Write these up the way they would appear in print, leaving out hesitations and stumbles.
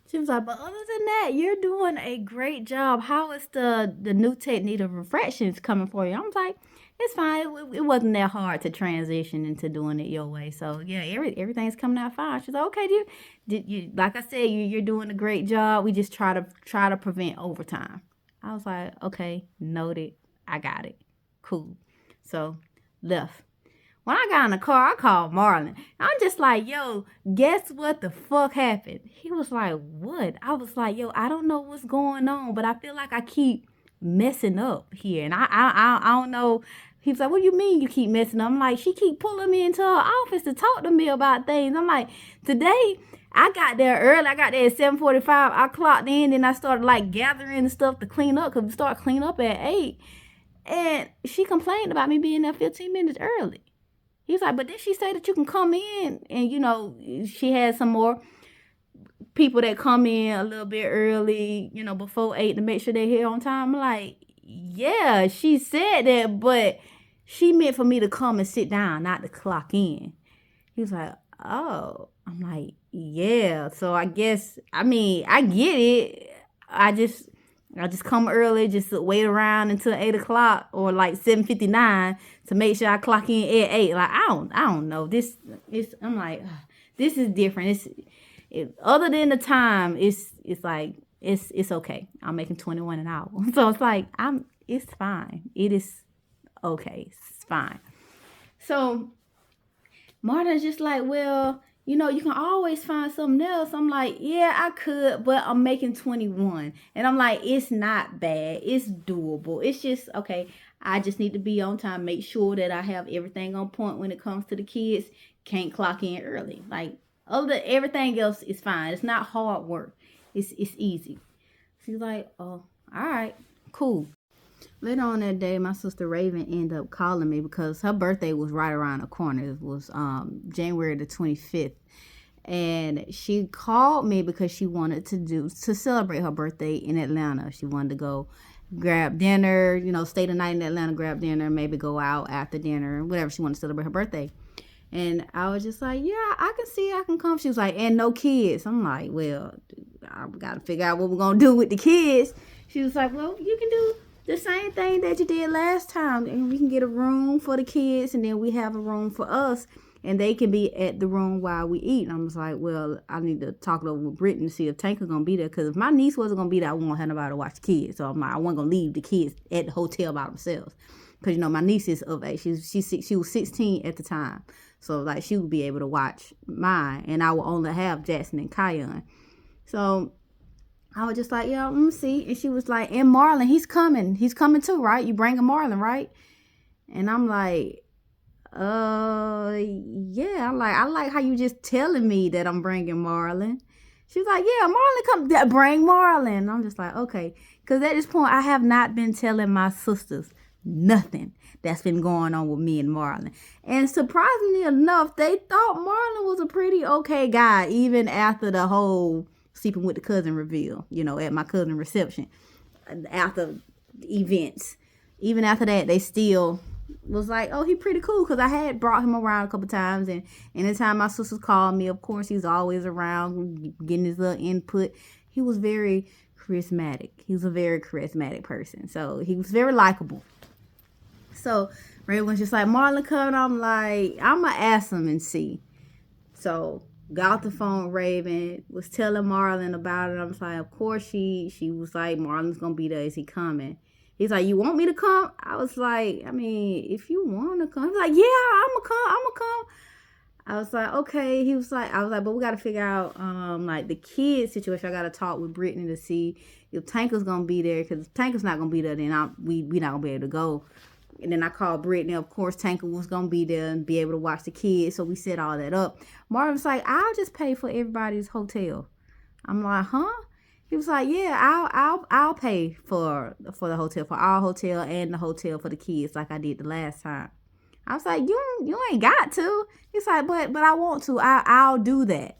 She was like, but other than that, you're doing a great job. How is the new technique of refractions coming for you? I was like, it's fine. It wasn't that hard to transition into doing it your way. So yeah, everything's coming out fine. She's like, okay, did you like I said, you're doing a great job. We just try to prevent overtime. I was like, okay, noted. I got it. Cool. So left. When I got in the car, I called Marlon. I'm just like, yo, guess what the fuck happened? He was like, what? I was like, yo, I don't know what's going on, but I feel like I keep messing up here. And I don't know. He was like, what do you mean you keep messing up? I'm like, she keep pulling me into her office to talk to me about things. I'm like, today I got there early. I got there at 7:45. I clocked in and I started like gathering the stuff to clean up because we start cleaning up at 8. And she complained about me being there 15 minutes early. He's like, but did she say that you can come in? And, she had some more people that come in a little bit early, before 8 to make sure they're here on time. I'm like, yeah, she said that, but she meant for me to come and sit down, not to clock in. He was like, oh. I'm like, yeah. So I guess, I get it. I just come early, just wait around until 8 o'clock or like 7:59 to make sure I clock in at 8. Like I don't know. I'm like, this is different. Other than the time, it's like it's okay. I'm making 21 an hour, so it's like it's fine. It is okay. It's fine. So Marta's just like, well, you can always find something else. I'm like, yeah, I could, but I'm making 21. And I'm like, it's not bad. It's doable. It's just, okay, I just need to be on time, make sure that I have everything on point when it comes to the kids. Can't clock in early. Like, everything else is fine. It's not hard work. It's easy. She's like, oh, all right, cool. Later on that day, my sister Raven ended up calling me because her birthday was right around the corner. It was January the 25th. And she called me because she wanted to celebrate her birthday in Atlanta. She wanted to go grab dinner, stay the night in Atlanta, grab dinner, maybe go out after dinner, whatever she wanted to celebrate her birthday. And I was just like, yeah, I can see I can come. She was like, and no kids. I'm like, well, I got to figure out what we're going to do with the kids. She was like, well, you can do the same thing that you did last time. And we can get a room for the kids, and then we have a room for us. And they can be at the room while we eat. And I was like, well, I need to talk it over with Brittany to see if Tanker's going to be there. Because if my niece wasn't going to be there, I won't have nobody to watch the kids. So I'm like, I wasn't going to leave the kids at the hotel by themselves. Because, my niece is of age. She was 16 at the time. So, like, she would be able to watch mine. And I would only have Jackson and Kion. So I was just like, yeah, let me see. And she was like, and Marlon, he's coming. He's coming too, right? You bringing Marlon, right? And I'm like, yeah. I like how you just telling me that I'm bringing Marlon. She's like, yeah, Marlon, come bring Marlon. I'm just like, okay. Because at this point, I have not been telling my sisters nothing that's been going on with me and Marlon. And surprisingly enough, they thought Marlon was a pretty okay guy, even after the whole sleeping with the cousin reveal, at my cousin reception. After events. Even after that, they still was like, oh, he pretty cool, because I had brought him around a couple times, and anytime my sisters called me, of course, he's always around getting his little input. He was very charismatic. He was a very charismatic person, so he was very likable. So Ray was just like, Marlon coming. I'm like, I'm gonna ask him and see. So got the phone. Raven was telling Marlon about it. I was like, of course she was like, Marlon's gonna be there. Is he coming? He's like, you want me to come? I was like, if you want to come. He's like, yeah, I'm gonna come. I was like, okay. I was like, but we got to figure out, like the kids situation. I got to talk with Brittany to see if Tanker's going to be there. Because if Tanker's not going to be there, then we not going to be able to go. And then I called Brittany. Of course, Tanker was going to be there and be able to watch the kids. So we set all that up. Marvin's like, I'll just pay for everybody's hotel. I'm like, huh? He was like, yeah, I'll pay for the hotel, for our hotel and the hotel for the kids, like I did the last time. I was like, you ain't got to. He's like, but I want to. I'll do that.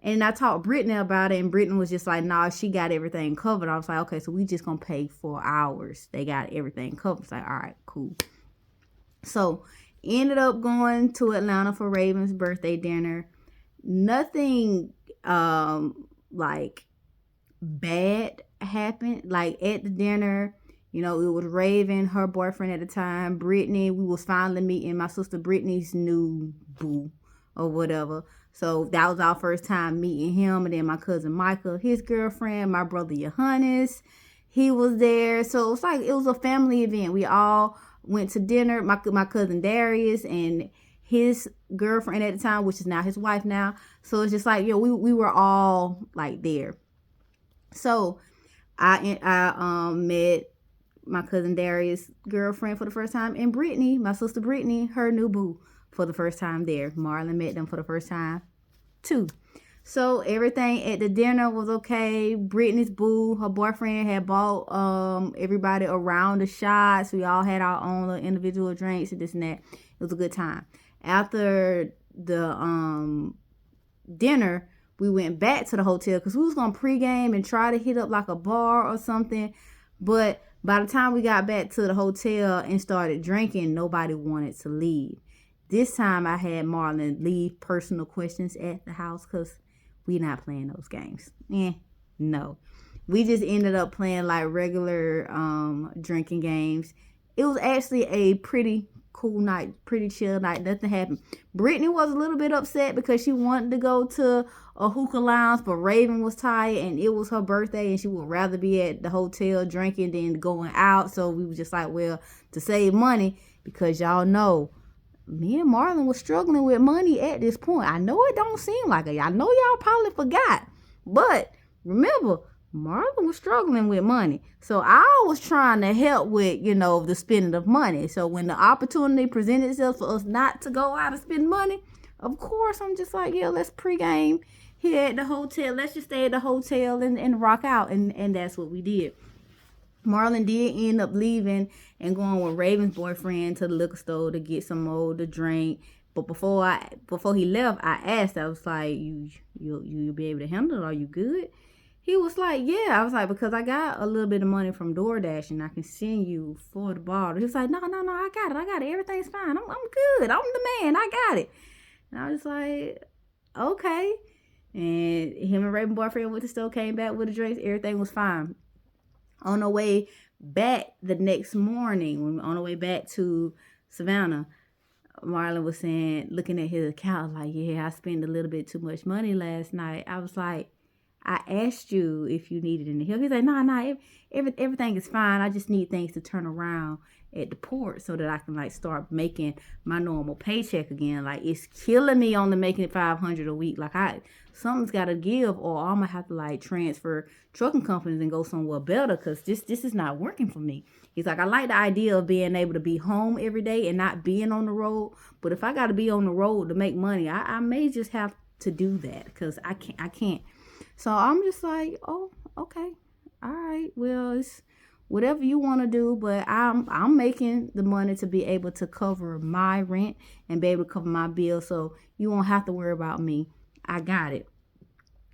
And I talked to Brittany about it, and Brittany was just like, nah, she got everything covered. I was like, okay, so we just gonna pay for ours. They got everything covered. It's like, all right, cool. So ended up going to Atlanta for Raven's birthday dinner. Nothing like bad happened. Like at the dinner, it was Raven, her boyfriend at the time, Brittany. We was finally meeting my sister Brittany's new boo or whatever. So that was our first time meeting him. And then my cousin Michael, his girlfriend, my brother Johannes, he was there. So it's like it was a family event. We all went to dinner. My cousin Darius and his girlfriend at the time, which is now his wife now. So it's just like, we were all like there. So I met my cousin Darius' girlfriend for the first time, and Brittany, my sister Brittany, her new boo, for the first time there. Marlon met them for the first time too. So everything at the dinner was okay. Brittany's boo, her boyfriend had bought everybody around the shots. We all had our own little individual drinks and this and that. It was a good time. After the dinner, we went back to the hotel because we was going to pregame and try to hit up like a bar or something. But by the time we got back to the hotel and started drinking, nobody wanted to leave. This time I had Marlon leave personal questions at the house because we not playing those games. No. We just ended up playing like regular drinking games. It was actually a pretty cool night, pretty chill night. Nothing happened. Brittany was a little bit upset because she wanted to go to a hookah lounge, but Raven was tired and it was her birthday and she would rather be at the hotel drinking than going out. So we were just like, well, to save money, because y'all know me and Marlon was struggling with money at this point. I know it don't seem like it. I know y'all probably forgot, but remember, Marlon was struggling with money. So I was trying to help with, the spending of money. So when the opportunity presented itself for us not to go out and spend money, of course, I'm just like, let's pregame here at the hotel. Let's just stay at the hotel and rock out. And that's what we did. Marlon did end up leaving and going with Raven's boyfriend to the liquor store to get some more to drink. But before he left, I asked, I was like, you be able to handle it? Are you good? He was like, yeah. I was like, because I got a little bit of money from DoorDash and I can send you for the bottle. He was like, no, I got it. Everything's fine. I'm good. I'm the man. I got it. And I was like, okay. And him and Raven boyfriend went to the store, came back with the drinks. Everything was fine. On the way back the next morning, on the way back to Savannah, Marlon was saying, looking at his account, like, I spent a little bit too much money last night. I was like, I asked you if you needed any help. He's like, no, everything is fine. I just need things to turn around at the port so that I can like start making my normal paycheck again. Like it's killing me on the making $500 a week. Like something's got to give, or I'm gonna have to like transfer trucking companies and go somewhere better because this is not working for me. He's like, I like the idea of being able to be home every day and not being on the road. But if I got to be on the road to make money, I may just have to do that because I can't. So I'm just like, oh, okay. All right. Well, it's whatever you want to do, but I'm making the money to be able to cover my rent and be able to cover my bills. So you won't have to worry about me. I got it.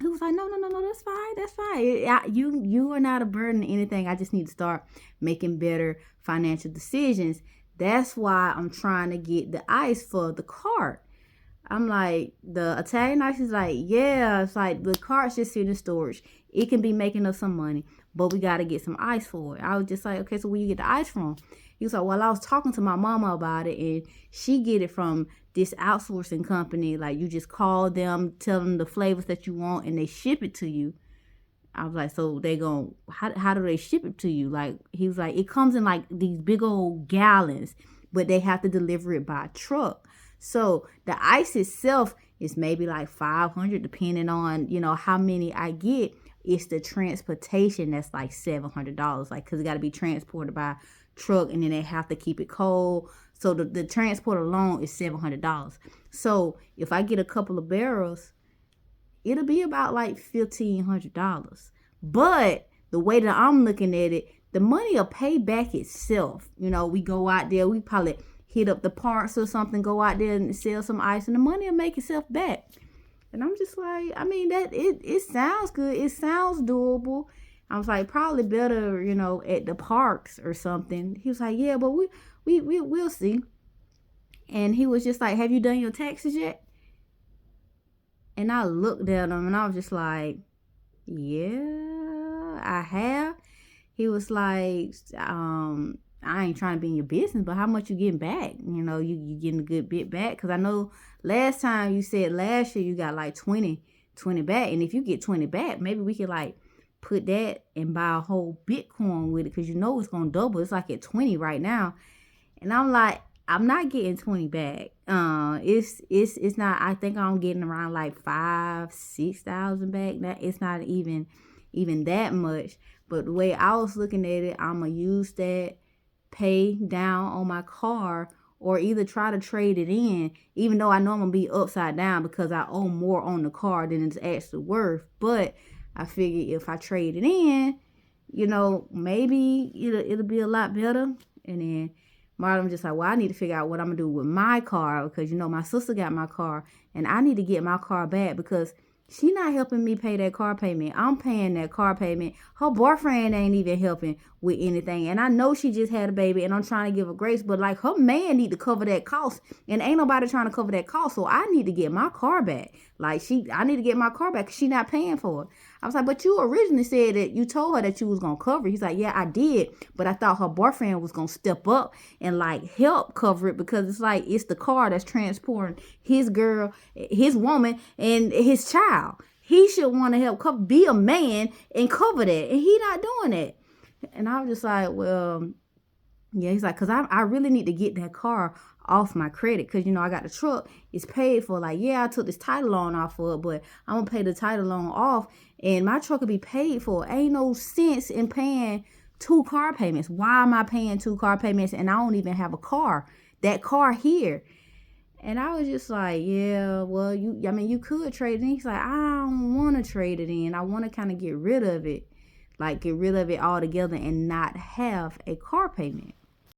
He was like, no, that's fine. You are not a burden to anything. I just need to start making better financial decisions. That's why I'm trying to get the ice for the cart. I'm like, the Italian ice is like, yeah, it's like the cart's just sitting in storage. It can be making us some money, but we got to get some ice for it. I was just like, okay, so where you get the ice from? He was like, well, I was talking to my mama about it, and she get it from this outsourcing company. Like, you just call them, tell them the flavors that you want, and they ship it to you. I was like, so how do they ship it to you? Like, he was like, it comes in like these big old gallons, but they have to deliver it by truck. So the ice itself is maybe like $500, depending on, how many I get. It's the transportation that's like $700, like, because it got to be transported by truck, and then they have to keep it cold. So the transport alone is $700. So if I get a couple of barrels, it'll be about like $1,500. But the way that I'm looking at it, the money will pay back itself. We go out there, we probably hit up the parks or something, go out there and sell some ice, and the money will make itself back. And I'm just like, I mean, that it sounds good. It sounds doable. I was like, probably better, at the parks or something. He was like, yeah, but we'll see. And he was just like, have you done your taxes yet? And I looked at him and I was just like, Yeah, I have. He was like, I ain't trying to be in your business, but how much you getting back? You getting a good bit back? Because I know last time you said last year you got like 20 back. And if you get 20 back, maybe we could like put that and buy a whole Bitcoin with it because it's going to double. It's like at 20 right now. And I'm like, I'm not getting 20 back. It's not. I think I'm getting around like 5,000-6,000 back. It's not even that much. But the way I was looking at it, I'm gonna use that, pay down on my car, or either try to trade it in. Even though I know I'm gonna be upside down because I owe more on the car than it's actually worth. But I figure if I trade it in, maybe it'll be a lot better. And then Marlon just like, well, I need to figure out what I'm gonna do with my car because my sister got my car and I need to get my car back because she not helping me pay that car payment. I'm paying that car payment. Her boyfriend ain't even helping with anything. And I know she just had a baby and I'm trying to give her grace, but like her man need to cover that cost and ain't nobody trying to cover that cost. So I need to get my car back. I need to get my car back because she not paying for it. I was like, but you originally said that you told her that you was going to cover it. He's like, yeah, I did. But I thought her boyfriend was going to step up and like help cover it because it's the car that's transporting his girl, his woman, and his child. He should want to help be a man and cover that. And he not doing it. And I was just like, well, yeah, he's like, because I really need to get that car off my credit because, I got the truck. It's paid for. Like, yeah, I took this title loan off for it, but I'm going to pay the title loan off and my truck will be paid for. Ain't no sense in paying 2 car payments. Why am I paying 2 car payments and I don't even have a car? That car here. And I was just like, yeah, well, you could trade it in. He's like, I don't want to trade it in. I want to kind of get rid of it. Like, get rid of it altogether and not have a car payment.